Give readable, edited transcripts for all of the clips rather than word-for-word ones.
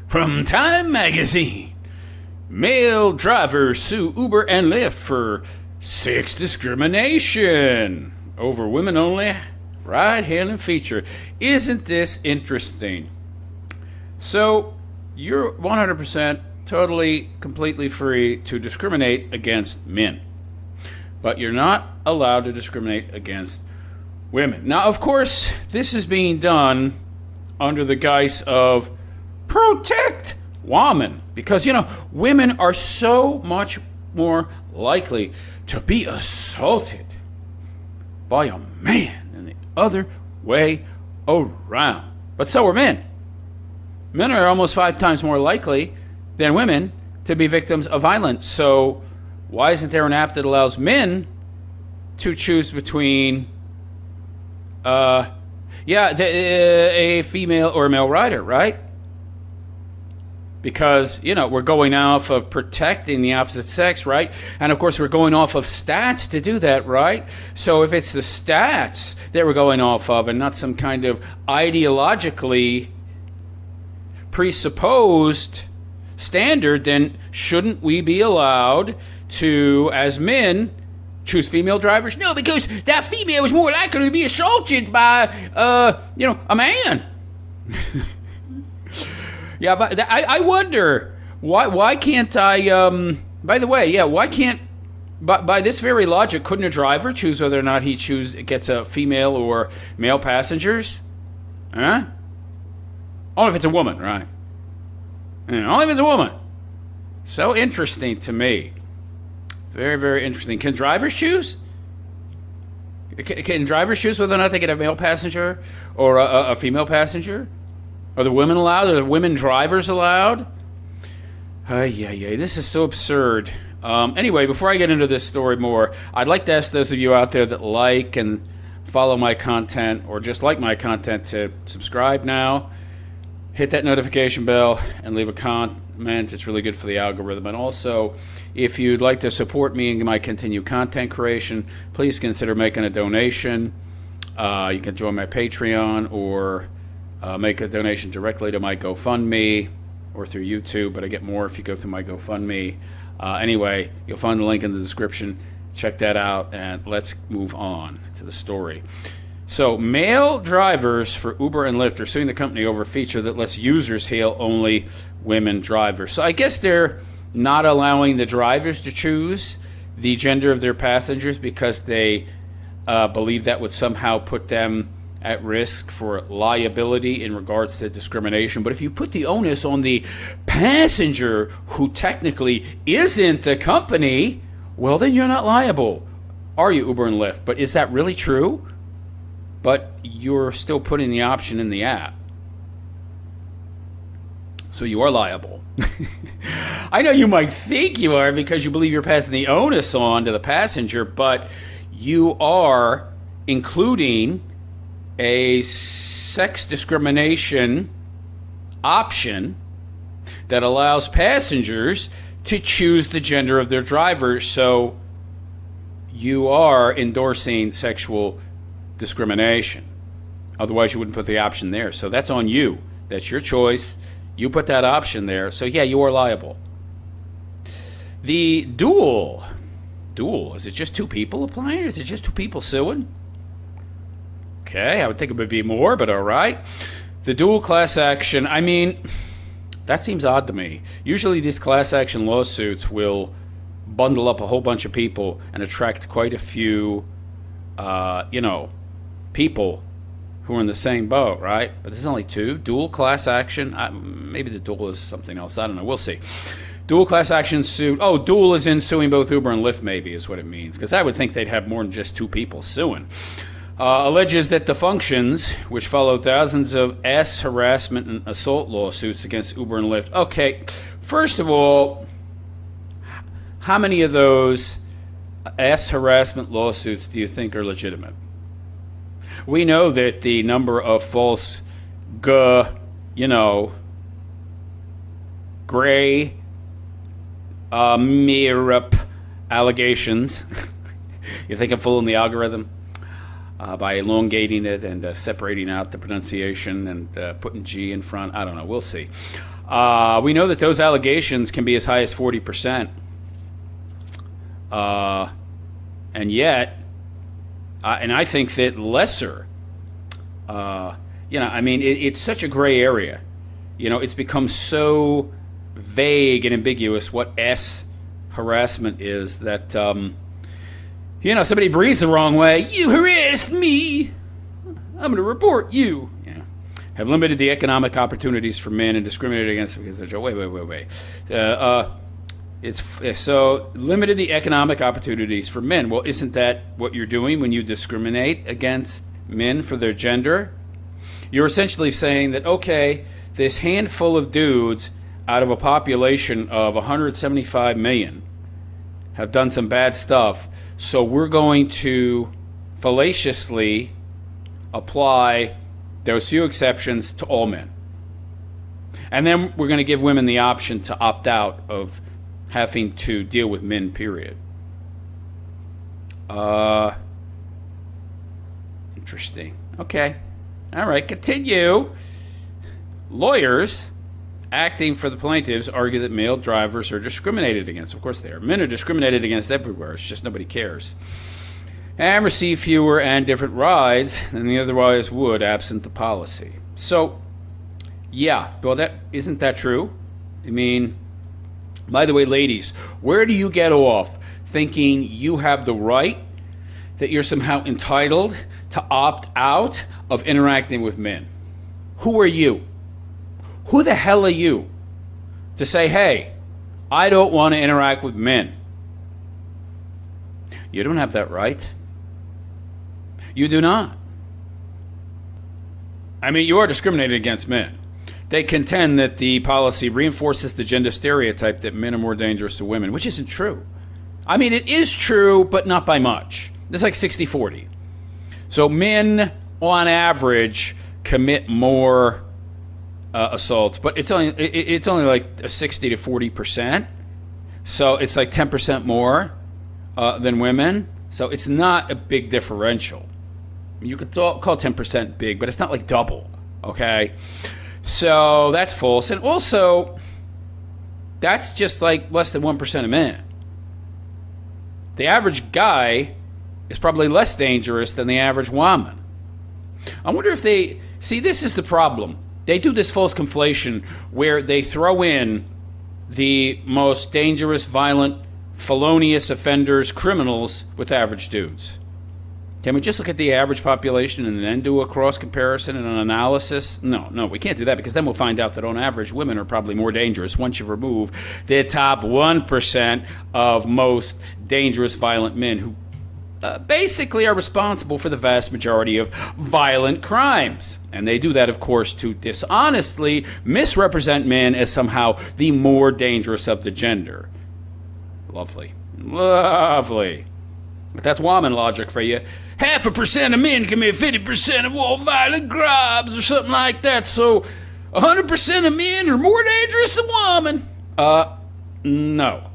From Time Magazine, male drivers sue Uber and Lyft for sex discrimination over women-only ride-hailing feature. Isn't this interesting? So, you're 100% totally, completely free to discriminate against men. But you're not allowed to discriminate against women. Now, of course, this is being done under the guise of protect women. Because, women are so much more likely to be assaulted by a man than the other way around. But so are men. Men are almost 5 times more likely than women to be victims of violence. So why isn't there an app that allows men to choose between a female or a male rider, right? Because, we're going off of protecting the opposite sex, right? And, of course, we're going off of stats to do that, right? So if it's the stats that we're going off of and not some kind of ideologically presupposed standard, then shouldn't we be allowed to, as men, choose female drivers? No, because that female is more likely to be assaulted by, a man. Yeah, but I wonder why can't I? By the way, why can't? By this very logic, couldn't a driver choose whether or not he gets a female or male passengers? Huh? Only if it's a woman, right? Only if it's a woman. So interesting to me. Very, very interesting. Can drivers choose? Can drivers choose whether or not they get a male passenger or a female passenger? Are the women allowed? Are the women drivers allowed? This is so absurd. Anyway, before I get into this story more, I'd like to ask those of you out there that like and follow my content or just like my content to subscribe now, hit that notification bell, and leave a comment. It's really good for the algorithm. And also, if you'd like to support me in my continued content creation, please consider making a donation. You can join my Patreon or make a donation directly to my GoFundMe or through YouTube, but I get more if you go through my GoFundMe. Anyway, you'll find the link in the description. Check that out, and let's move on to the story. So, male drivers for Uber and Lyft are suing the company over a feature that lets users hail only women drivers. So I guess they're not allowing the drivers to choose the gender of their passengers because they believe that would somehow put them at risk for liability in regards to discrimination. But if you put the onus on the passenger who technically isn't the company, well, then you're not liable, are you, Uber and Lyft? But is that really true? But you're still putting the option in the app. So you are liable. I know you might think you are because you believe you're passing the onus on to the passenger, but you are including a sex discrimination option that allows passengers to choose the gender of their driver. So you are endorsing sexual discrimination. Otherwise, you wouldn't put the option there. So that's on you. That's your choice. You put that option there. So yeah, you are liable. The dual, is it just 2 people applying? Is it just 2 people suing? Okay, I would think it would be more, but all right. The dual class action, that seems odd to me. Usually these class action lawsuits will bundle up a whole bunch of people and attract quite a few, people who are in the same boat, right? But there's only 2. Dual class action, maybe the dual is something else. I don't know. We'll see. Dual class action suit. Oh, dual is in suing both Uber and Lyft, maybe, is what it means. Because I would think they'd have more than just 2 people suing. Alleges that the functions, which followed thousands of harassment and assault lawsuits against Uber and Lyft. Okay, first of all, how many of those harassment lawsuits do you think are legitimate? We know that the number of false, gray, mirror allegations. You think I'm fooling the algorithm? By elongating it and separating out the pronunciation and putting G in front. I don't know. We'll see. We know that those allegations can be as high as 40%. And yet, and I think that lesser, it's such a gray area. It's become so vague and ambiguous what S harassment is that, somebody breathes the wrong way. You harassed me. I'm going to report you. Have limited the economic opportunities for men and discriminated against them because they're wait. It's so limited the economic opportunities for men. Well, isn't that what you're doing when you discriminate against men for their gender? You're essentially saying that, okay, this handful of dudes out of a population of 175 million have done some bad stuff, so we're going to fallaciously apply those few exceptions to all men. And then we're going to give women the option to opt out of having to deal with men, period. Interesting. Okay. All right, continue. Lawyers acting for the plaintiffs argue that male drivers are discriminated against. Of course they are. Men are discriminated against everywhere. It's just nobody cares. And receive fewer and different rides than they otherwise would absent the policy. So, yeah, well, isn't that true? I mean, by the way, ladies, where do you get off thinking you have the right, that you're somehow entitled to opt out of interacting with men? Who are you? Who the hell are you to say, hey, I don't want to interact with men? You don't have that right. You do not. I mean, you are discriminated against men. They contend that the policy reinforces the gender stereotype that men are more dangerous to women, which isn't true. I mean, it is true, but not by much. It's like 60-40. So men, on average, commit more assaults, but it's only like a 60 to 40%. So it's like 10% more than women. So it's not a big differential. You could call 10% big, but it's not like double. Okay. So that's false. And also, that's just like less than 1% of men. The average guy is probably less dangerous than the average woman. I wonder if this is the problem. They do this false conflation where they throw in the most dangerous, violent, felonious offenders, criminals, with average dudes. Can we just look at the average population and then do a cross comparison and an analysis? No, we can't do that, because then we'll find out that on average women are probably more dangerous once you remove the top 1% of most dangerous violent men who basically are responsible for the vast majority of violent crimes. And they do that, of course, to dishonestly misrepresent men as somehow the more dangerous of the gender. Lovely. But that's woman logic for you. 0.5% of men commit 50% of all violent crimes or something like that. So 100% of men are more dangerous than women. No.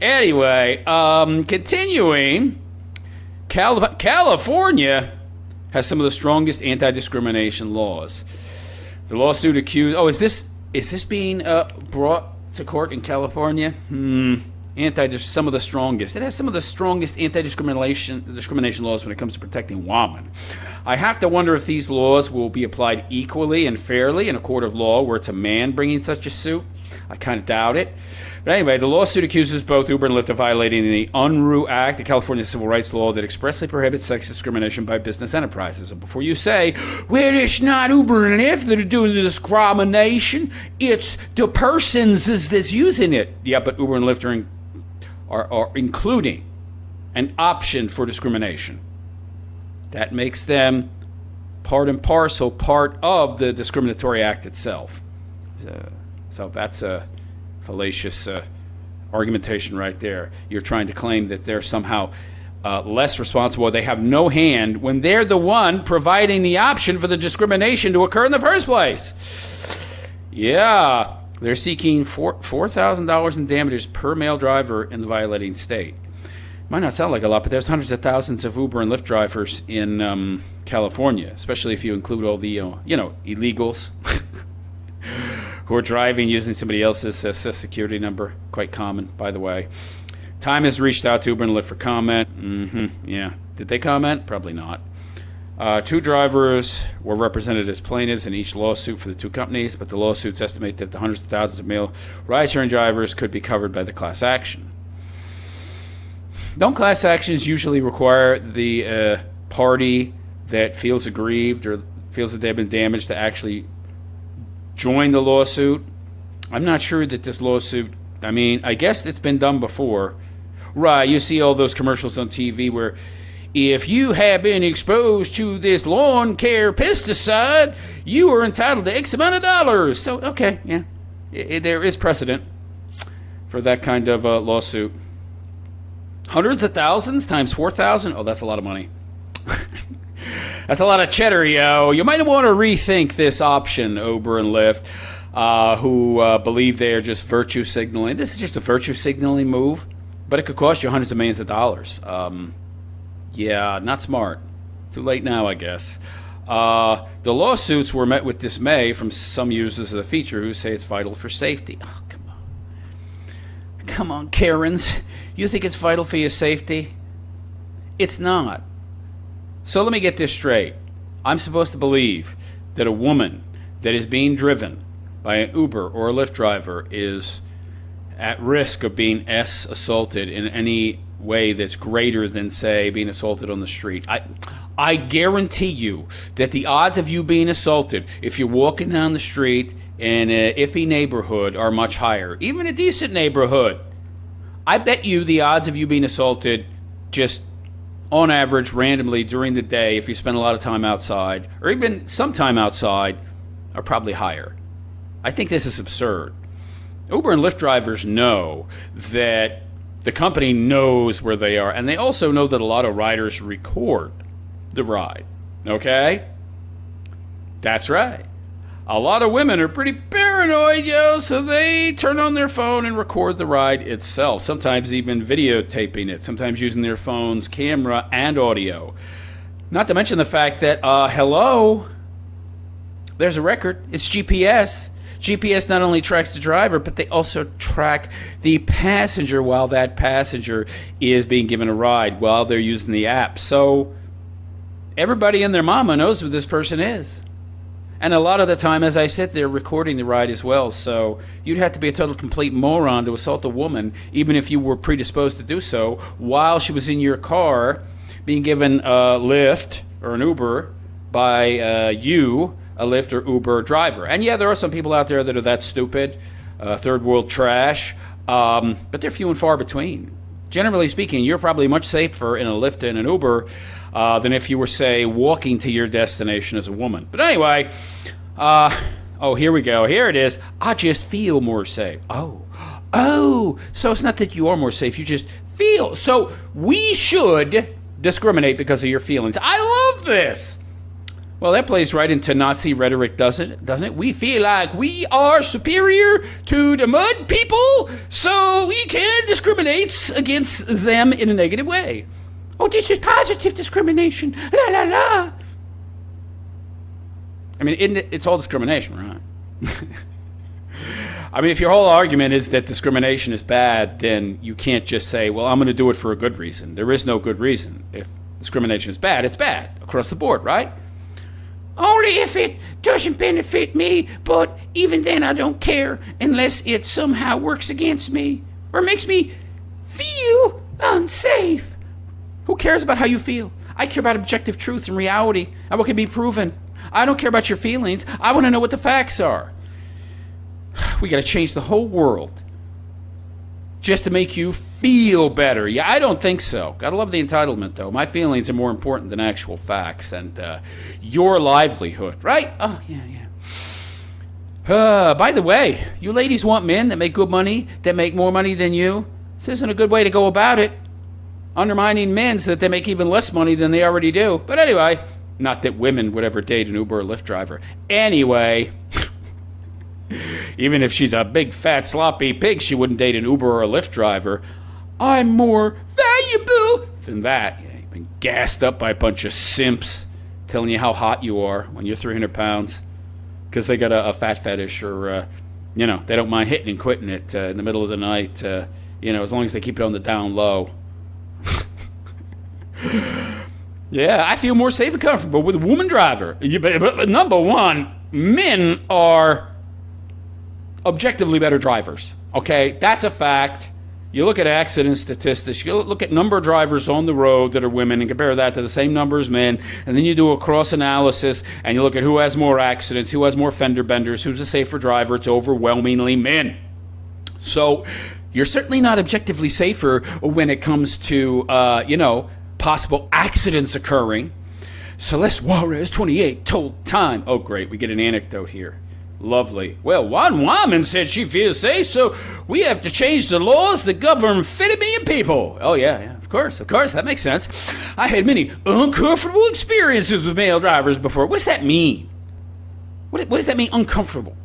Anyway, continuing, California has some of the strongest anti-discrimination laws. The lawsuit accused... Oh, is this being brought to court in California? Some of the strongest. It has some of the strongest discrimination laws when it comes to protecting women. I have to wonder if these laws will be applied equally and fairly in a court of law where it's a man bringing such a suit. I kind of doubt it. But anyway, the lawsuit accuses both Uber and Lyft of violating the UNRU Act, the California civil rights law that expressly prohibits sex discrimination by business enterprises. And before you say, well, it's not Uber and Lyft that are doing the discrimination, it's the persons that's using it. Yeah, but Uber and Lyft are including an option for discrimination. That makes them part and parcel part of the discriminatory act itself. So that's a fallacious argumentation right there. You're trying to claim that they're somehow less responsible. They have no hand when they're the one providing the option for the discrimination to occur in the first place. Yeah. They're seeking $4,000 in damages per male driver in the violating state. Might not sound like a lot, but there's hundreds of thousands of Uber and Lyft drivers in California, especially if you include all the illegals. who are driving using somebody else's social security number. Quite common, by the way. Time has reached out to Uber and Lyft for comment. Yeah. Did they comment? Probably not. 2 drivers were represented as plaintiffs in each lawsuit for the 2 companies, but the lawsuits estimate that the hundreds of thousands of male ride-sharing drivers could be covered by the class action. Don't class actions usually require the party that feels aggrieved or feels that they've been damaged to actually join the lawsuit? I'm not sure that this lawsuit, I mean, I guess it's been done before. Right, you see all those commercials on TV where if you have been exposed to this lawn care pesticide, you are entitled to X amount of dollars. So, okay, yeah, there is precedent for that kind of lawsuit. Hundreds of thousands times 4,000? Oh, that's a lot of money. That's a lot of cheddar, yo. You might want to rethink this option, Uber and Lyft, who believe they are just virtue signaling. This is just a virtue signaling move, but it could cost you hundreds of millions of dollars. Yeah, not smart. Too late now, I guess. The lawsuits were met with dismay from some users of the feature who say it's vital for safety. Oh, come on. Come on, Karens. You think it's vital for your safety? It's not. So let me get this straight. I'm supposed to believe that a woman that is being driven by an Uber or a Lyft driver is at risk of being assaulted in any way that's greater than, say, being assaulted on the street. I guarantee you that the odds of you being assaulted if you're walking down the street in an iffy neighborhood are much higher. Even a decent neighborhood. I bet you the odds of you being assaulted just on average randomly during the day, if you spend a lot of time outside, or even some time outside, are probably higher. I think this is absurd. Uber and Lyft drivers know that the company knows where they are, and they also know that a lot of riders record the ride. Okay? That's right. A lot of women are pretty paranoid, yo, so they turn on their phone and record the ride itself, sometimes even videotaping it, sometimes using their phone's camera and audio. Not to mention the fact that, hello, there's a record. It's GPS. GPS not only tracks the driver, but they also track the passenger while that passenger is being given a ride, while they're using the app. So everybody and their mama knows who this person is. And a lot of the time, as I said, they're recording the ride as well. So you'd have to be a total complete moron to assault a woman, even if you were predisposed to do so, while she was in your car being given a Lyft or an Uber by you, a Lyft or Uber driver. And yeah, there are some people out there that are that stupid, third world trash, but they're few and far between. Generally speaking, you're probably much safer in a Lyft and an Uber than if you were, say, walking to your destination as a woman. But anyway, oh, here we go. Here it is. I just feel more safe. Oh, so it's not that you are more safe. You just feel. So we should discriminate because of your feelings. I love this. Well, that plays right into Nazi rhetoric, doesn't it? We feel like we are superior to the mud people, so we can discriminate against them in a negative way. Oh, this is positive discrimination. La, la, la. I mean, it's all discrimination, right? I mean, if your whole argument is that discrimination is bad, then you can't just say, well, I'm going to do it for a good reason. There is no good reason. If discrimination is bad, it's bad across the board, right? Only if it doesn't benefit me, but even then I don't care unless it somehow works against me or makes me feel unsafe. Who cares about how you feel? I care about objective truth and reality and what can be proven. I don't care about your feelings. I want to know what the facts are. We got to change the whole world just to make you feel better. Yeah, I don't think so. Gotta love the entitlement, though. My feelings are more important than actual facts and your livelihood, right? Oh, yeah. By the way, you ladies want men that make good money, that make more money than you? This isn't a good way to go about it. Undermining men so that they make even less money than they already do. But anyway, not that women would ever date an Uber or Lyft driver. Anyway, even if she's a big, fat, sloppy pig, she wouldn't date an Uber or a Lyft driver. I'm more valuable than that. Yeah, you've been gassed up by a bunch of simps telling you how hot you are when you're 300 pounds because they got a fat fetish or They don't mind hitting and quitting it in the middle of the night, as long as they keep it on the down low. Yeah, I feel more safe and comfortable with a woman driver. But number one, men are objectively better drivers. Okay, that's a fact. You look at accident statistics, you look at number of drivers on the road that are women and compare that to the same number as men, and then you do a cross analysis and you look at who has more accidents, who has more fender benders, who's a safer driver. It's overwhelmingly men. So you're certainly not objectively safer when it comes to, possible accidents occurring. Celeste Juarez, 28, told Time. Oh, great. We get an anecdote here. Lovely. Well, one woman said she feels safe, so we have to change the laws that govern 50 million people. Oh, yeah, of course, that makes sense. I had many uncomfortable experiences with male drivers before. What does that mean? What does that mean, uncomfortable?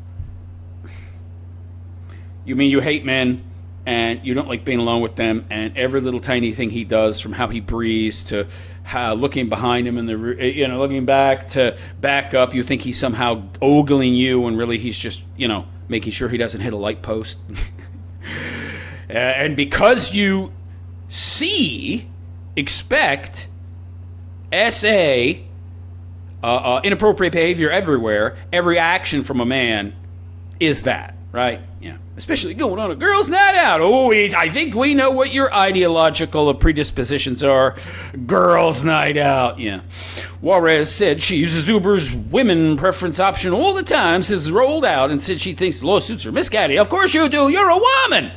You mean you hate men and you don't like being alone with them, and every little tiny thing he does, from how he breathes to how looking behind him and looking back to back up, you think he's somehow ogling you when really he's just making sure he doesn't hit a light post. And because you expect inappropriate behavior everywhere, every action from a man is that, right? Yeah. Especially going on a girls' night out. Oh, I think we know what your ideological predispositions are. Girls' night out. Yeah. Juarez said she uses Uber's women preference option all the time since it's rolled out, and said she thinks lawsuits are misguided. Of course you do. You're a woman.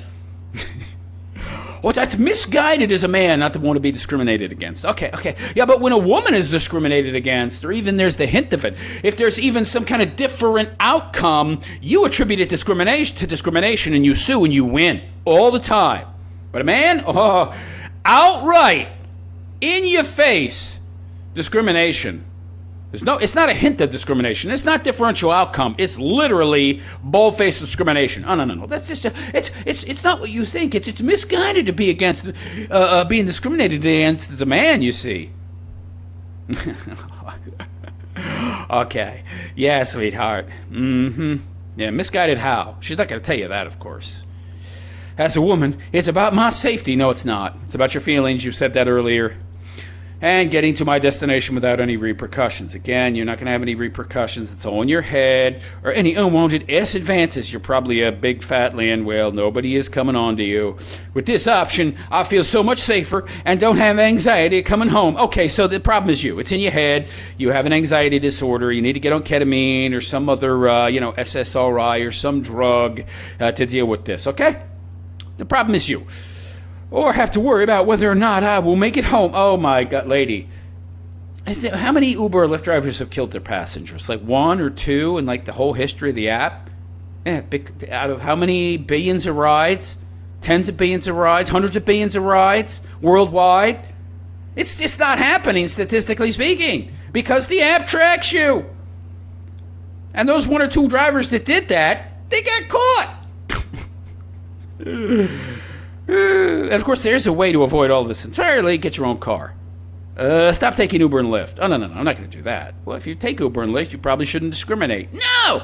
Well, that's misguided as a man not to want to be discriminated against. Okay. Yeah, but when a woman is discriminated against, or even there's the hint of it, if there's even some kind of different outcome, you attribute it to discrimination, and you sue and you win all the time. But a man, outright, in your face, discrimination. It's not a hint of discrimination. It's not differential outcome. It's literally bold-faced discrimination. Oh, no. That's just it's not what you think. It's misguided to be against being discriminated against as a man, you see. Okay. Yeah, sweetheart. Mm-hmm. Yeah, misguided how? She's not going to tell you that, of course. As a woman, it's about my safety. No, it's not. It's about your feelings. You said that earlier. And getting to my destination without any repercussions. Again, you're not going to have any repercussions. It's all in your head, or any unwanted advances. You're probably a big fat land whale. Nobody is coming on to you. With this option, I feel so much safer and don't have anxiety coming home. Okay, so the problem is you. It's in your head. You have an anxiety disorder. You need to get on ketamine or some other, SSRI or some drug to deal with this, okay? The problem is you. Or have to worry about whether or not I will make it home. Oh, my God, lady. How many Uber or Lyft drivers have killed their passengers? Like one or two in like the whole history of the app? Yeah, out of how many billions of rides? Tens of billions of rides? Hundreds of billions of rides worldwide? It's just not happening, statistically speaking, because the app tracks you. And those one or two drivers that did that, they got caught. And of course, there's a way to avoid all this entirely. Get your own car. Stop taking Uber and Lyft. Oh, no, I'm not going to do that. Well, if you take Uber and Lyft, you probably shouldn't discriminate. No!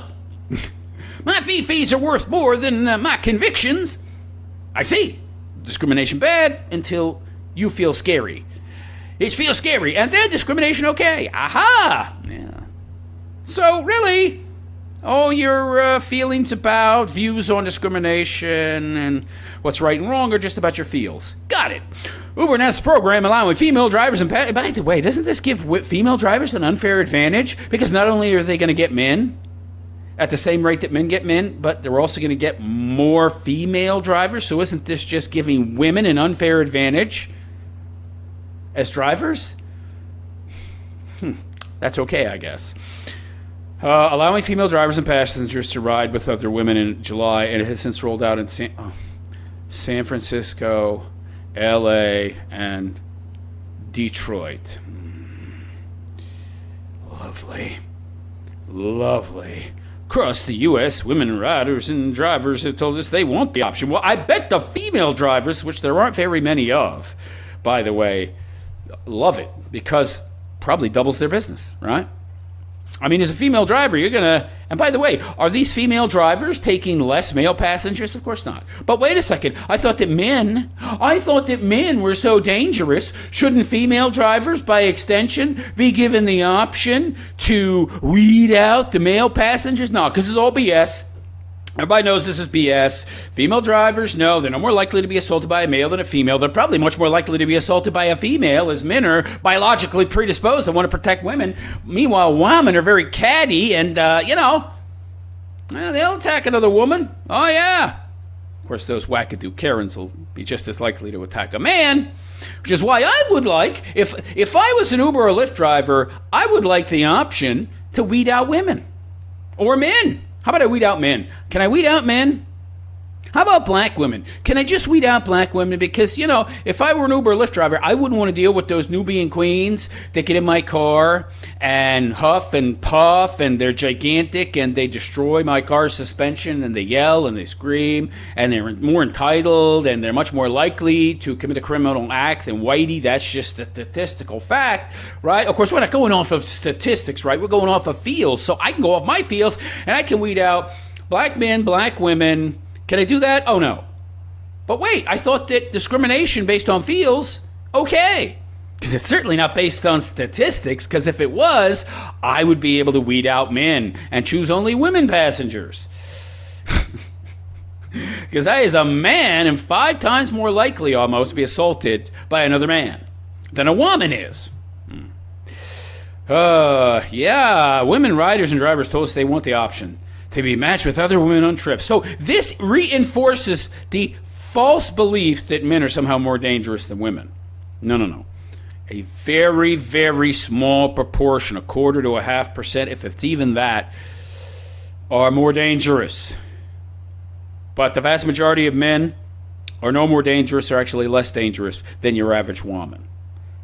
My fees are worth more than my convictions. I see. Discrimination bad until you feel scary. It feels scary, and then discrimination okay. Aha! Yeah. So, really, all your feelings about views on discrimination and what's right and wrong are just about your feels. Got it. Uber announced a program allowing female drivers and by the way, doesn't this give female drivers an unfair advantage? Because not only are they going to get men at the same rate that men get men, but they're also going to get more female drivers. So isn't this just giving women an unfair advantage as drivers? That's okay, I guess. Allowing female drivers and passengers to ride with other women in July, and it has since rolled out in San Francisco, L.A., and Detroit. Lovely. Across the U.S., women riders and drivers have told us they want the option. Well, I bet the female drivers, which there aren't very many of, by the way, love it, because probably doubles their business, right? I mean, as a female driver, you're going to... And by the way, are these female drivers taking less male passengers? Of course not. But wait a second. I thought that men were so dangerous. Shouldn't female drivers, by extension, be given the option to weed out the male passengers? No, because it's all BS. Everybody knows this is BS. Female drivers, no, they're no more likely to be assaulted by a male than a female. They're probably much more likely to be assaulted by a female, as men are biologically predisposed and want to protect women. Meanwhile, women are very catty and, they'll attack another woman. Oh, yeah. Of course, those wackadoo Karens will be just as likely to attack a man, which is why I would like, if I was an Uber or Lyft driver, I would like the option to weed out women or men. How about I weed out men? Can I weed out men? How about black women? Can I just weed out black women? Because, if I were an Uber or Lyft driver, I wouldn't want to deal with those Nubian queens that get in my car and huff and puff, and they're gigantic, and they destroy my car's suspension, and they yell and they scream, and they're more entitled, and they're much more likely to commit a criminal act than whitey. That's just a statistical fact, right? Of course, we're not going off of statistics, right? We're going off of feels. So I can go off my feels, and I can weed out black men, black women. Can I do that? Oh, no. But wait, I thought that discrimination based on feels, okay. Because it's certainly not based on statistics, because if it was, I would be able to weed out men and choose only women passengers. Because I, as a man, am 5 times more likely almost to be assaulted by another man than a woman is. Women riders and drivers told us they want the option to be matched with other women on trips. So this reinforces the false belief that men are somehow more dangerous than women. No. A very, very small proportion, 1/4 to 0.5%, if it's even that, are more dangerous. But the vast majority of men are no more dangerous, or actually less dangerous than your average woman.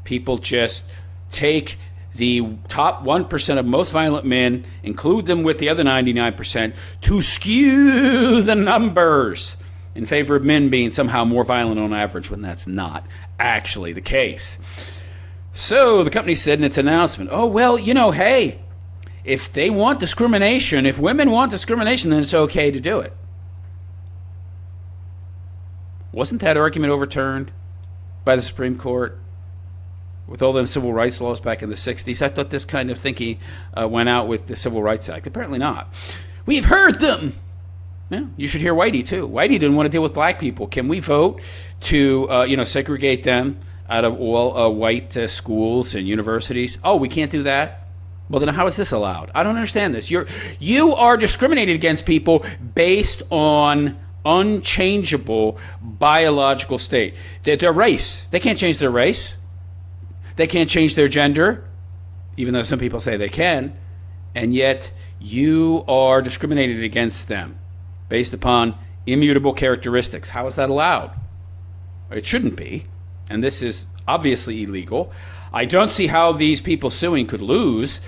People just take the top 1% of most violent men, include them with the other 99% to skew the numbers in favor of men being somehow more violent on average, when that's not actually the case. So the company said in its announcement, hey, if they want discrimination, if women want discrimination, then it's okay to do it. Wasn't that argument overturned by the Supreme Court? With all the civil rights laws back in the 60s, I thought this kind of thinking went out with the Civil Rights Act. Apparently not. We've heard them. Yeah, you should hear Whitey, too. Whitey didn't want to deal with black people. Can we vote to, segregate them out of all white schools and universities? Oh, we can't do that? Well, then how is this allowed? I don't understand this. You are discriminated against people based on unchangeable biological state. Their race. They can't change their race. They can't change their gender, even though some people say they can, and yet you are discriminated against them based upon immutable characteristics. How is that allowed? It shouldn't be, and this is obviously illegal. I don't see how these people suing could lose,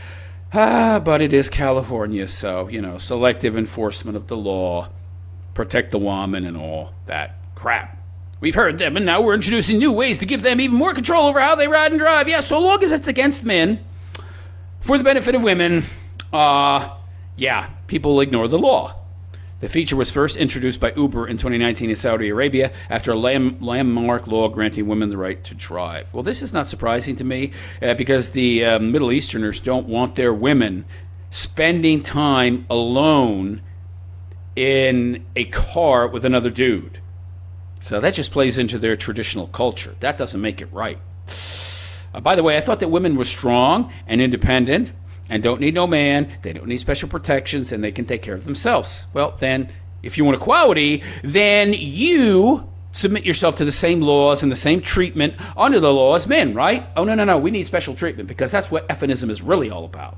but it is California, so, selective enforcement of the law, protect the woman and all that crap. We've heard them, and now we're introducing new ways to give them even more control over how they ride and drive. Yeah, so long as it's against men, for the benefit of women, people will ignore the law. The feature was first introduced by Uber in 2019 in Saudi Arabia after a landmark law granting women the right to drive. Well, this is not surprising to me because the Middle Easterners don't want their women spending time alone in a car with another dude. So that just plays into their traditional culture. That doesn't make it right. By the way, I thought that women were strong and independent and don't need no man. They don't need special protections, and they can take care of themselves. Well, then, if you want equality, then you submit yourself to the same laws and the same treatment under the law as men, right? Oh, no. We need special treatment because that's what feminism is really all about.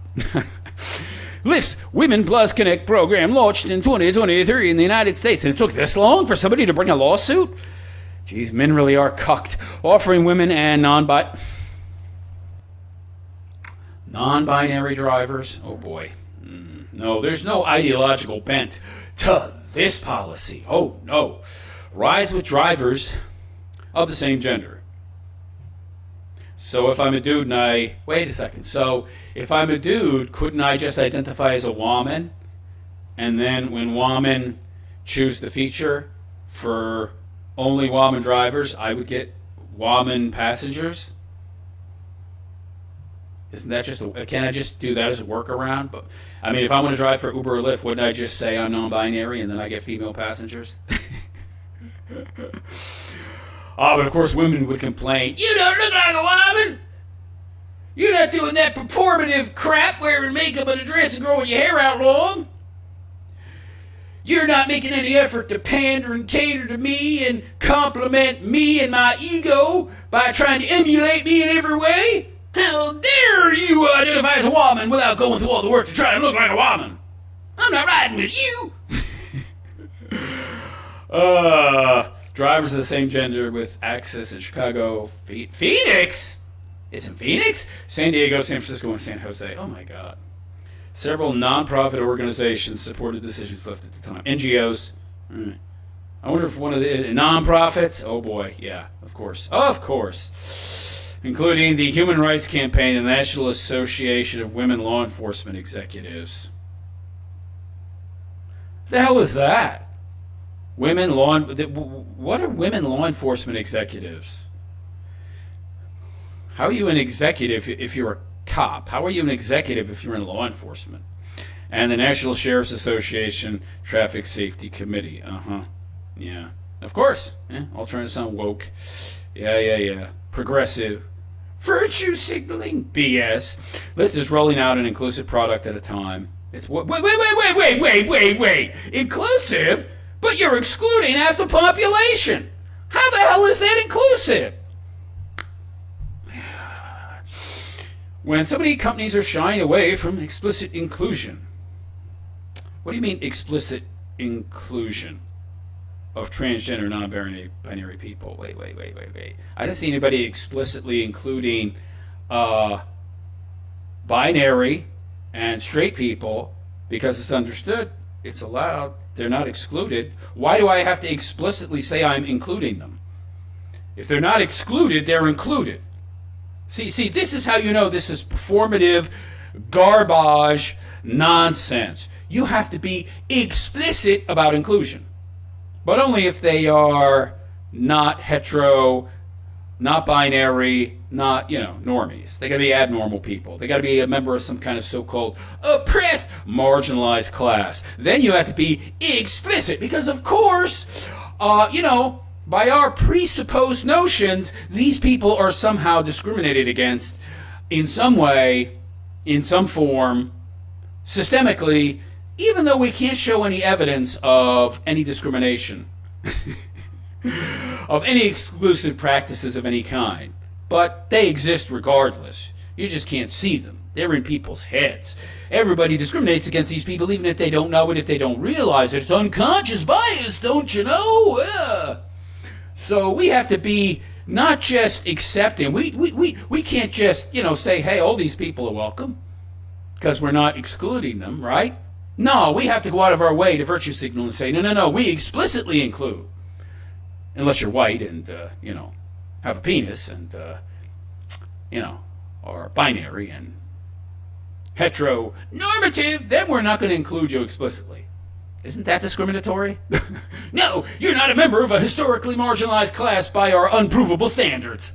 Lyft's Women Plus Connect program launched in 2023 in the United States, and it took this long for somebody to bring a lawsuit? Geez, men really are cucked, offering women and non-binary drivers. Oh boy. No, there's no ideological bent to this policy. Oh no. Rides with drivers of the same gender. So if I'm a dude and wait a second. So if I'm a dude, couldn't I just identify as a woman? And then when woman choose the feature for only woman drivers, I would get woman passengers? Isn't that can I just do that as a workaround? But I mean, if I want to drive for Uber or Lyft, wouldn't I just say I'm non-binary and then I get female passengers? Oh, but of course women would complain, you don't look like a woman! You're not doing that performative crap, wearing makeup and a dress and growing your hair out long. You're not making any effort to pander and cater to me and compliment me and my ego by trying to emulate me in every way. How dare you identify as a woman without going through all the work to try to look like a woman? I'm not riding with you. Drivers of the same gender with access in Chicago, Phoenix? It's in Phoenix? San Diego, San Francisco, and San Jose. Oh my God. Several non-profit organizations supported decisions left at the time. NGOs. Right. I wonder if one of the non-profits. Oh boy, yeah, of course. Of course. Including the Human Rights Campaign and the National Association of Women Law Enforcement Executives. The hell is that? What are women law enforcement executives? How are you an executive if you're a cop? How are you an executive if you're in law enforcement? And the National Sheriff's Association Traffic Safety Committee. Yeah. Of course. Yeah. All trying to sound woke. Yeah. Progressive. Virtue signaling. BS. Lyft is rolling out an inclusive product at a time. It's wait. Inclusive? But you're excluding half the population. How the hell is that inclusive? When so many companies are shying away from explicit inclusion. What do you mean explicit inclusion of transgender, non-binary people? Wait. I didn't see anybody explicitly including binary and straight people because it's understood, it's allowed, they're not excluded. Why do I have to explicitly say I'm including them? If they're not excluded, they're included. See, this is how you know this is performative, garbage, nonsense. You have to be explicit about inclusion. But only if they are not hetero, not binary, not, normies. They got to be abnormal people. They got to be a member of some kind of so-called oppressed, marginalized class. Then you have to be explicit because, of course, by our presupposed notions, these people are somehow discriminated against in some way, in some form, systemically, even though we can't show any evidence of any discrimination, of any exclusive practices of any kind. But they exist regardless. You just can't see them. They're in people's heads. Everybody discriminates against these people even if they don't know it, if they don't realize it. It's unconscious bias, don't you know? So we have to be not just accepting. We can't just, say, hey, all these people are welcome because we're not excluding them, right? No, we have to go out of our way to virtue signal and say, no, we explicitly include. Unless you're white and, have a penis and, are binary and heteronormative, then we're not going to include you explicitly. Isn't that discriminatory? No, you're not a member of a historically marginalized class by our unprovable standards.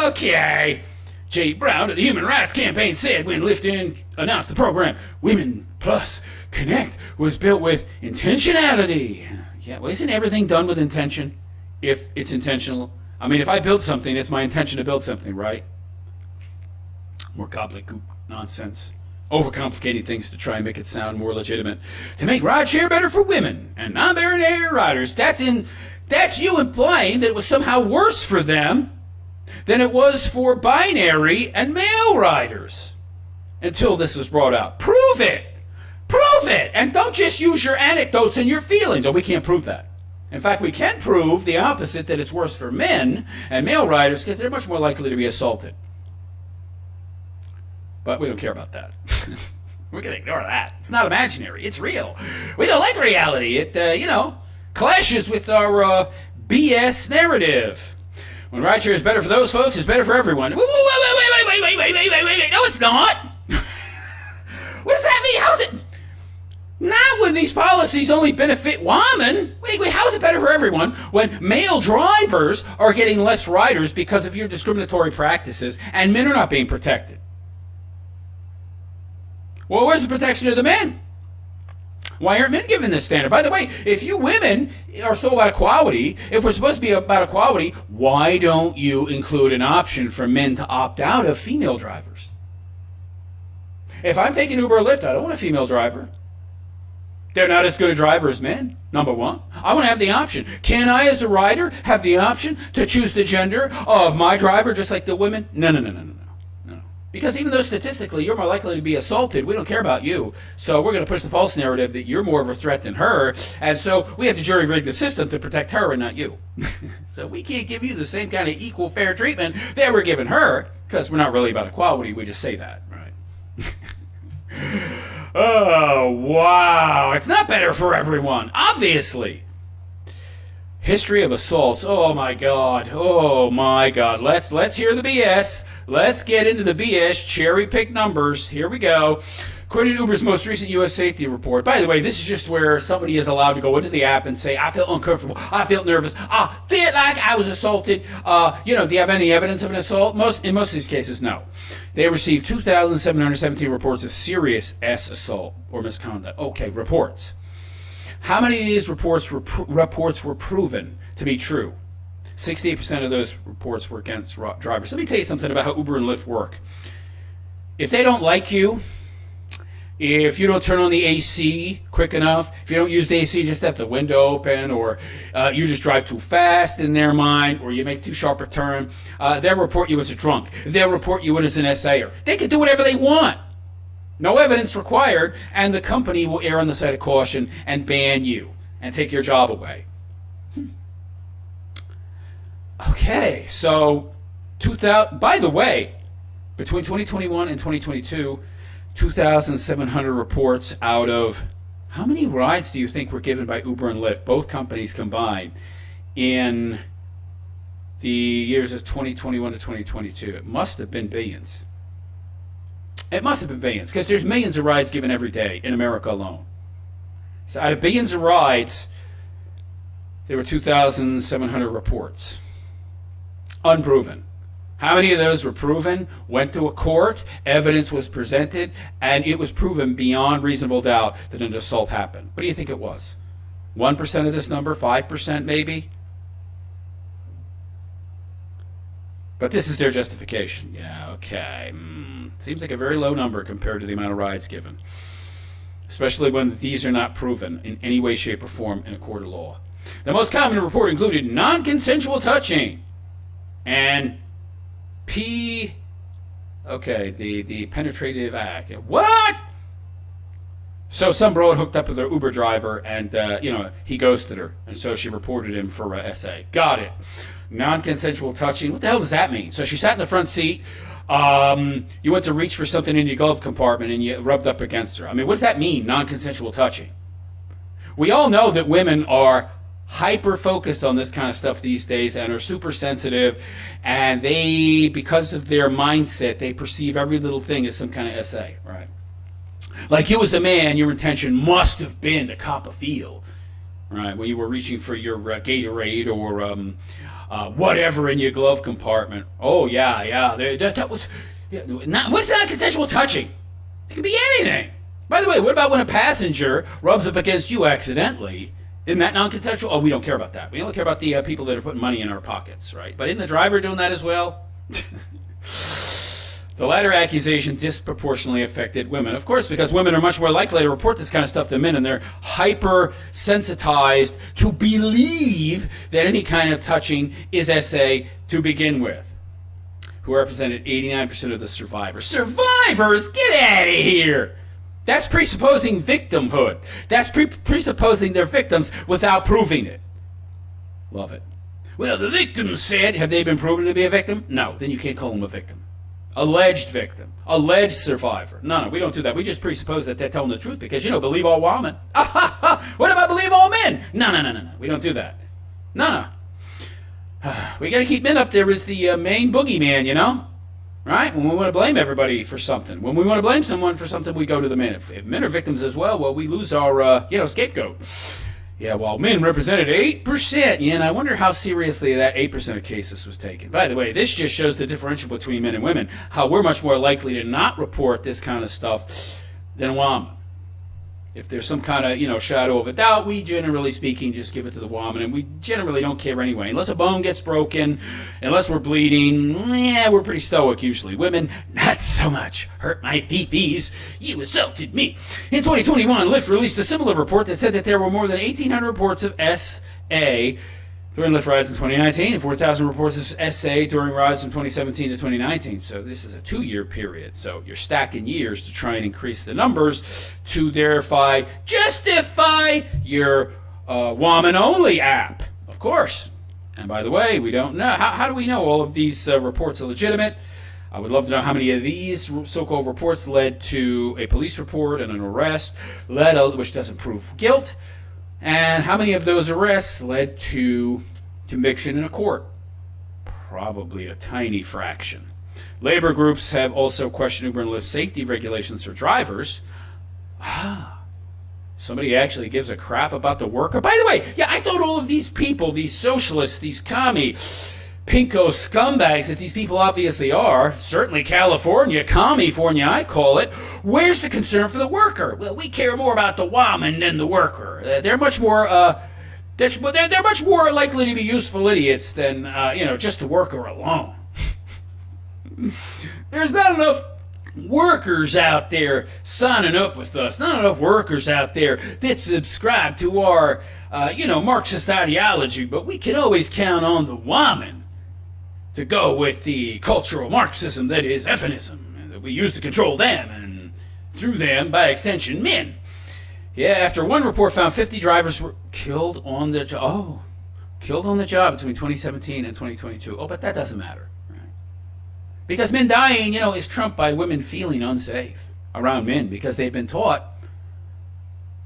Okay. Jay Brown of the Human Rights Campaign said when Lyft announced the program, Women Plus Connect was built with intentionality. Yeah, well, isn't everything done with intention if it's intentional? I mean, if I build something, it's my intention to build something, right? More gobbledygook nonsense. Overcomplicating things to try and make it sound more legitimate. To make rideshare better for women and non-binary riders. That's you implying that it was somehow worse for them than it was for binary and male riders. Until this was brought out. Prove it! Prove it! And don't just use your anecdotes and your feelings. Oh, we can't prove that. In fact, we can prove the opposite, that it's worse for men and male riders because they're much more likely to be assaulted. But we don't care about that. We're going to ignore that. It's not imaginary. It's real. We don't like reality. It, clashes with our BS narrative. When rideshare is better for those folks, it's better for everyone. Wait. No, it's not. What does that mean? How's it? Not when these policies only benefit women. Wait, how is it better for everyone when male drivers are getting less riders because of your discriminatory practices and men are not being protected? Well, where's the protection of the men? Why aren't men given this standard? By the way, if you women are so about equality, if we're supposed to be about equality, why don't you include an option for men to opt out of female drivers? If I'm taking Uber or Lyft, I don't want a female driver. They're not as good a driver as men, number one. I want to have the option. Can I, as a rider, have the option to choose the gender of my driver just like the women? No. Because even though statistically you're more likely to be assaulted, we don't care about you. So we're going to push the false narrative that you're more of a threat than her. And so we have to jury-rig the system to protect her and not you. So we can't give you the same kind of equal, fair treatment that we're giving her because we're not really about equality. We just say that, right? Oh, wow. It's not better for everyone, obviously. History of assaults. Oh, my God. Let's hear the BS. Let's get into the BS cherry-pick numbers. Here we go. According to Uber's most recent U.S. safety report, by the way, this is just where somebody is allowed to go into the app and say, I feel uncomfortable, I feel nervous, I feel like I was assaulted. Do you have any evidence of an assault? In most of these cases, no. They received 2,717 reports of serious assault or misconduct. Okay, reports. How many of these reports were proven to be true? 68% of those reports were against drivers. Let me tell you something about how Uber and Lyft work. If they don't like you, if you don't turn on the AC quick enough, if you don't use the AC, just have the window open, or you just drive too fast in their mind, or you make too sharp a turn, they'll report you as a drunk. They'll report you as an SAer. They can do whatever they want. No evidence required, and the company will err on the side of caution and ban you and take your job away. Okay, so by the way, between 2021 and 2022, 2,700 reports out of how many rides do you think were given by Uber and Lyft, both companies combined, in the years of 2021 to 2022? It must have been billions. It must have been billions, because there's millions of rides given every day in America alone. So out of billions of rides, there were 2,700 reports. Unproven. How many of those were proven? Went to a court, evidence was presented, and it was proven beyond reasonable doubt that an assault happened. What do you think it was? 1% of this number? 5% maybe? But this is their justification. Yeah, okay. Seems like a very low number compared to the amount of rides given, especially when these are not proven in any way, shape, or form in a court of law. The most common report included non-consensual touching and the penetrative act. What? So some broad hooked up with her Uber driver, and he ghosted her, and so she reported him for SA. Got it. Non-consensual touching. What the hell does that mean? So she sat in the front seat. You went to reach for something in your glove compartment, and you rubbed up against her. I mean, what does that mean? Non-consensual touching. We all know that women are hyper-focused on this kind of stuff these days and are super sensitive, and they, because of their mindset, they perceive every little thing as some kind of SA, right? Like you as a man, your intention must have been to cop a feel, right? When you were reaching for your Gatorade or whatever in your glove compartment. Oh, yeah, that was, what's non-consensual touching? It could be anything. By the way, what about when a passenger rubs up against you accidentally? Isn't that non-consensual? Oh, we don't care about that. We only care about the people that are putting money in our pockets, right? But isn't the driver doing that as well? The latter accusation disproportionately affected women, of course, because women are much more likely to report this kind of stuff than men, and they're hyper-sensitized to believe that any kind of touching is SA to begin with, who represented 89% of the survivors. Survivors? Get out of here! That's presupposing victimhood. That's presupposing they're victims without proving it. Love it. Well, the victim said, have they been proven to be a victim? No, then you can't call them a victim. Alleged victim. Alleged survivor. No, we don't do that. We just presuppose that they're telling the truth because, believe all women. What about believe all men? No. We don't do that. No. We got to keep men up there as the main boogeyman, you know? Right? When we want to blame everybody for something. When we want to blame someone for something, we go to the men. If men are victims as well, we lose our, scapegoat. Yeah, well, men represented 8%. Yeah, and I wonder how seriously that 8% of cases was taken. By the way, this just shows the differential between men and women, how we're much more likely to not report this kind of stuff than women. If there's some kind of, shadow of a doubt, we generally speaking just give it to the woman, and we generally don't care anyway. Unless a bone gets broken, unless we're bleeding, we're pretty stoic usually. Women, not so much. Hurt my fee-fees. You assaulted me. In 2021, Lyft released a similar report that said that there were more than 1,800 reports of SA during Lyft rides in 2019 and 4,000 reports of SA during rides from 2017 to 2019. So this is a 2-year period. So you're stacking years to try and increase the numbers to thereby justify your woman-only app, of course. And by the way, we don't know. How do we know all of these reports are legitimate? I would love to know how many of these so-called reports led to a police report and an arrest, which doesn't prove guilt. And how many of those arrests led to conviction in a court? Probably a tiny fraction. Labor groups have also questioned Uber and Lyft safety regulations for drivers. Somebody actually gives a crap about the worker. By the way, I thought all of these people, these socialists, these pinko scumbags that these people obviously are, certainly California, California, I call it, where's the concern for the worker? Well, we care more about the woman than the worker. They're much more, they're much more likely to be useful idiots than, just the worker alone. There's not enough workers out there signing up with us, not enough workers out there that subscribe to our, Marxist ideology, but we can always count on the woman to go with the cultural Marxism that is feminism, and that we use to control them, and through them, by extension, men. Yeah, after one report found 50 drivers were killed on the job. Killed on the job between 2017 and 2022. Oh, but that doesn't matter, right? Because men dying, is trumped by women feeling unsafe around men because they've been taught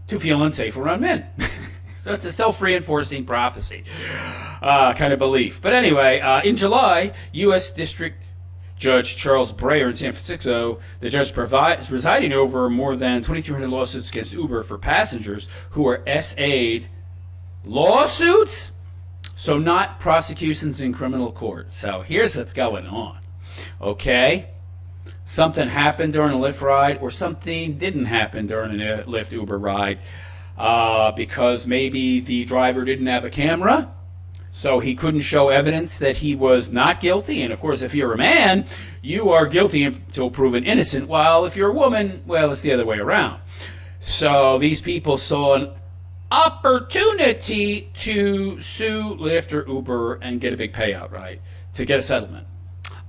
to feel unsafe around men. So it's a self-reinforcing prophecy kind of belief. But anyway, in July, U.S. District Judge Charles Breyer in San Francisco, the judge presiding over more than 2,300 lawsuits against Uber for passengers who were SA'd. Lawsuits? So not prosecutions in criminal court. So here's what's going on. Okay? Something happened during a Lyft ride, or something didn't happen during a Lyft Uber ride. Because maybe the driver didn't have a camera, so he couldn't show evidence that he was not guilty. And of course, if you're a man, you are guilty until proven innocent, while if you're a woman, well, it's the other way around. So these people saw an opportunity to sue Lyft or Uber and get a big payout, right? To get a settlement.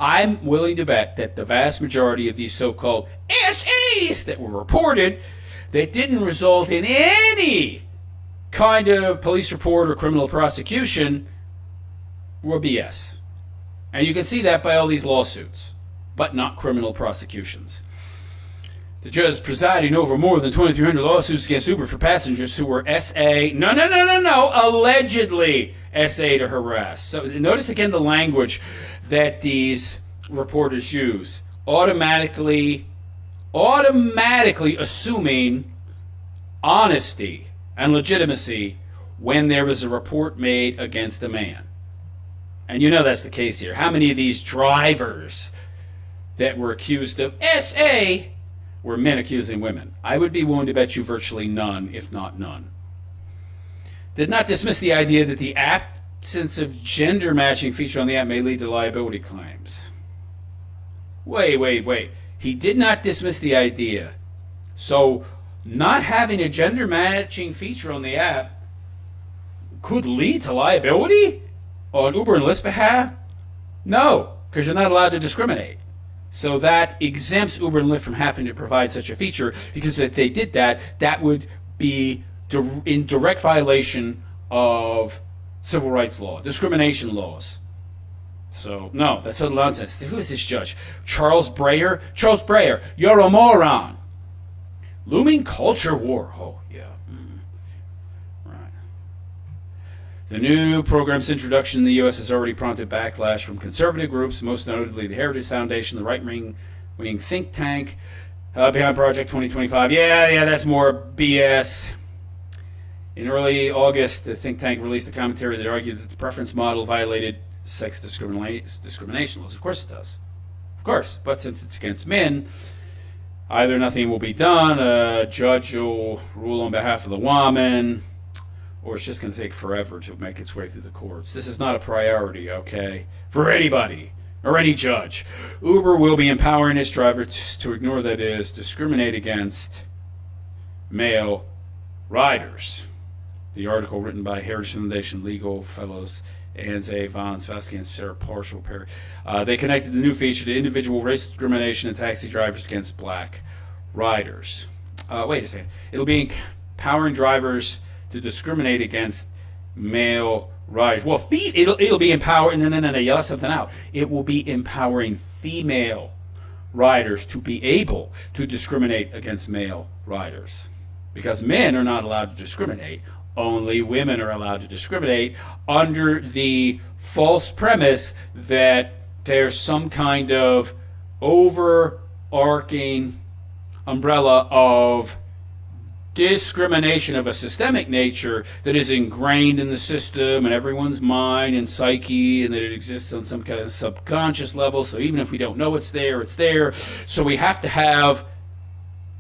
I'm willing to bet that the vast majority of these so-called SAs that were reported that didn't result in any kind of police report or criminal prosecution were BS. And you can see that by all these lawsuits, but not criminal prosecutions. The judge presiding over more than 2,300 lawsuits against Uber for passengers who were allegedly SA to harass. So notice again the language that these reporters use. Automatically assuming honesty and legitimacy when there was a report made against a man. And that's the case here. How many of these drivers that were accused of SA were men accusing women? I would be willing to bet you virtually none, if not none. Did not dismiss the idea that the absence of gender matching feature on the app may lead to liability claims. Wait. He did not dismiss the idea. So not having a gender matching feature on the app could lead to liability on Uber and Lyft's behalf? No, because you're not allowed to discriminate. So that exempts Uber and Lyft from having to provide such a feature, because if they did that, that would be in direct violation of civil rights law, discrimination laws. So, no, that's total nonsense. Who is this judge? Charles Breyer? Charles Breyer, you're a moron. Looming culture war. Oh, yeah. Right. The new program's introduction in the U.S. has already prompted backlash from conservative groups, most notably the Heritage Foundation, the right-wing think tank behind Project 2025. Yeah, that's more BS. In early August, the think tank released a commentary that argued that the preference model violated sex discrimination laws. Of course it does. Of course. But since it's against men, either nothing will be done, a judge will rule on behalf of the woman, or it's just going to take forever to make its way through the courts. This is not a priority, okay, for anybody or any judge. Uber will be empowering its drivers to ignore, that is, discriminate against male riders. The article, written by Heritage Foundation legal fellows Anze von Spassky and Sarah Parshall, they connected the new feature to individual race discrimination in taxi drivers against black riders. Wait a second. It'll be empowering drivers to discriminate against male riders. Well, it'll be empowering. No, you left something out. It will be empowering female riders to be able to discriminate against male riders. Because men are not allowed to discriminate. Only women are allowed to discriminate under the false premise that there's some kind of overarching umbrella of discrimination of a systemic nature that is ingrained in the system and everyone's mind and psyche, and that it exists on some kind of subconscious level. So even if we don't know it's there, it's there. So we have to have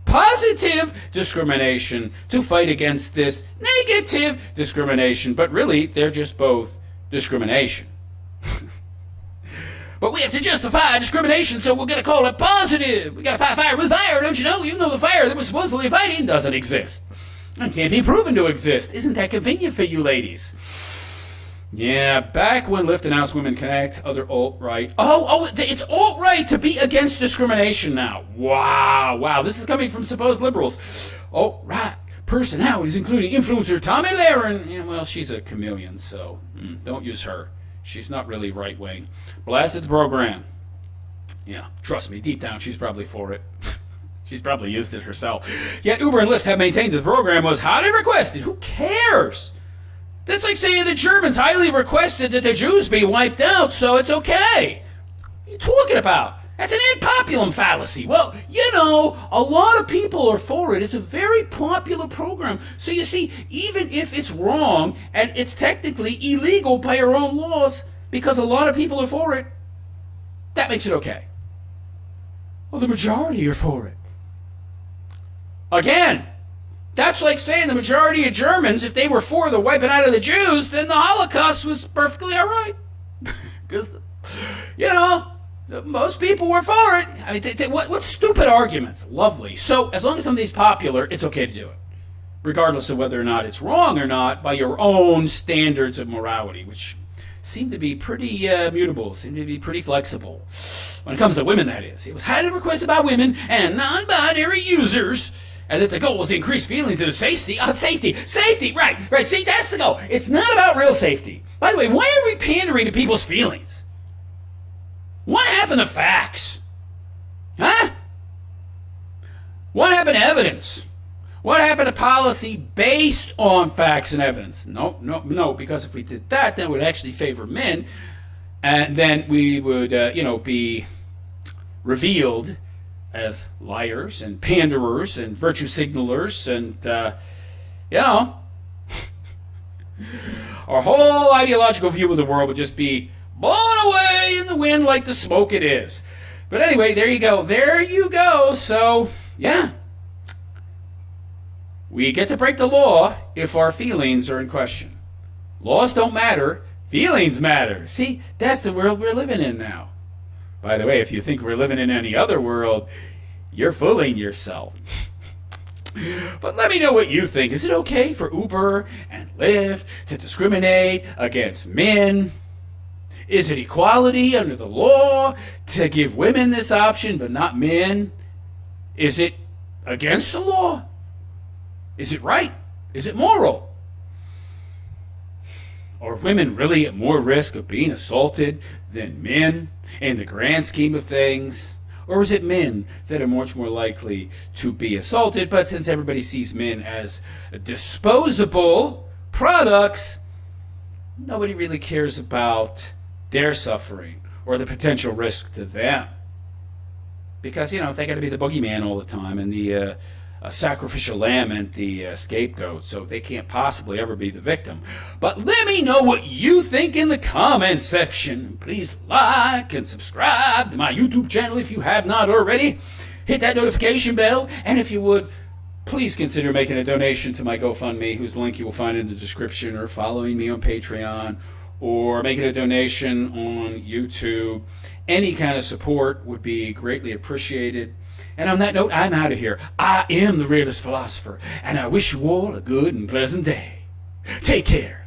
positive discrimination to fight against this negative discrimination. But really, they're just both discrimination. But we have to justify discrimination, so we're going to call it positive. We got to fight fire with fire, don't you know? Even though the fire that we're supposedly fighting doesn't exist and can't be proven to exist. Isn't that convenient for you ladies? Yeah, back when Lyft announced Women Connect, other alt-right. Oh, it's alt-right to be against discrimination now. Wow. This is coming from supposed liberals. Alt-right personalities, including influencer Tommy Lahren. Yeah, well, she's a chameleon, so don't use her. She's not really right-wing. Blasted the program. Yeah, trust me, deep down, she's probably for it. She's probably used it herself. Yet Uber and Lyft have maintained that the program was highly requested. Who cares? That's like saying the Germans highly requested that the Jews be wiped out, so it's okay. What are you talking about? That's an ad populum fallacy. Well, a lot of people are for it. It's a very popular program. So you see, even if it's wrong and it's technically illegal by our own laws, because a lot of people are for it, that makes it okay. Well, the majority are for it. Again, that's like saying the majority of Germans, if they were for the wiping out of the Jews, then the Holocaust was perfectly all right. Because, most people were for it. I mean, what stupid arguments? Lovely. So as long as something's popular, it's okay to do it, regardless of whether or not it's wrong or not by your own standards of morality, which seem to be pretty mutable, seem to be pretty flexible. When it comes to women, that is. It was highly requested by women and non-binary users, and that the goal was to increase feelings of safety. Safety, right. See, that's the goal. It's not about real safety. By the way, why are we pandering to people's feelings? What happened to facts? Huh? What happened to evidence? What happened to policy based on facts and evidence? No, because if we did that, then it would actually favor men, and then we would, be revealed as liars and panderers and virtue signalers, and, our whole ideological view of the world would just be blown away in the wind like the smoke it is. But anyway, there you go. So, yeah. We get to break the law if our feelings are in question. Laws don't matter. Feelings matter. See, that's the world we're living in now. By the way, if you think we're living in any other world, you're fooling yourself. But let me know what you think. Is it okay for Uber and Lyft to discriminate against men? Is it equality under the law to give women this option but not men? Is it against the law? Is it right? Is it moral? Are women really at more risk of being assaulted than men in the grand scheme of things? Or is it men that are much more likely to be assaulted? But since everybody sees men as disposable products, nobody really cares about their suffering or the potential risk to them. Because, they got to be the boogeyman all the time and the sacrificial lamb and the scapegoat, so they can't possibly ever be the victim. But let me know what you think in the comment section. Please like and subscribe to my YouTube channel if you have not already. Hit that notification bell, and if you would, please consider making a donation to my GoFundMe, whose link you will find in the description, or following me on Patreon, or making a donation on YouTube. Any kind of support would be greatly appreciated. And on that note, I'm out of here. I am the Realist Philosopher, and I wish you all a good and pleasant day. Take care.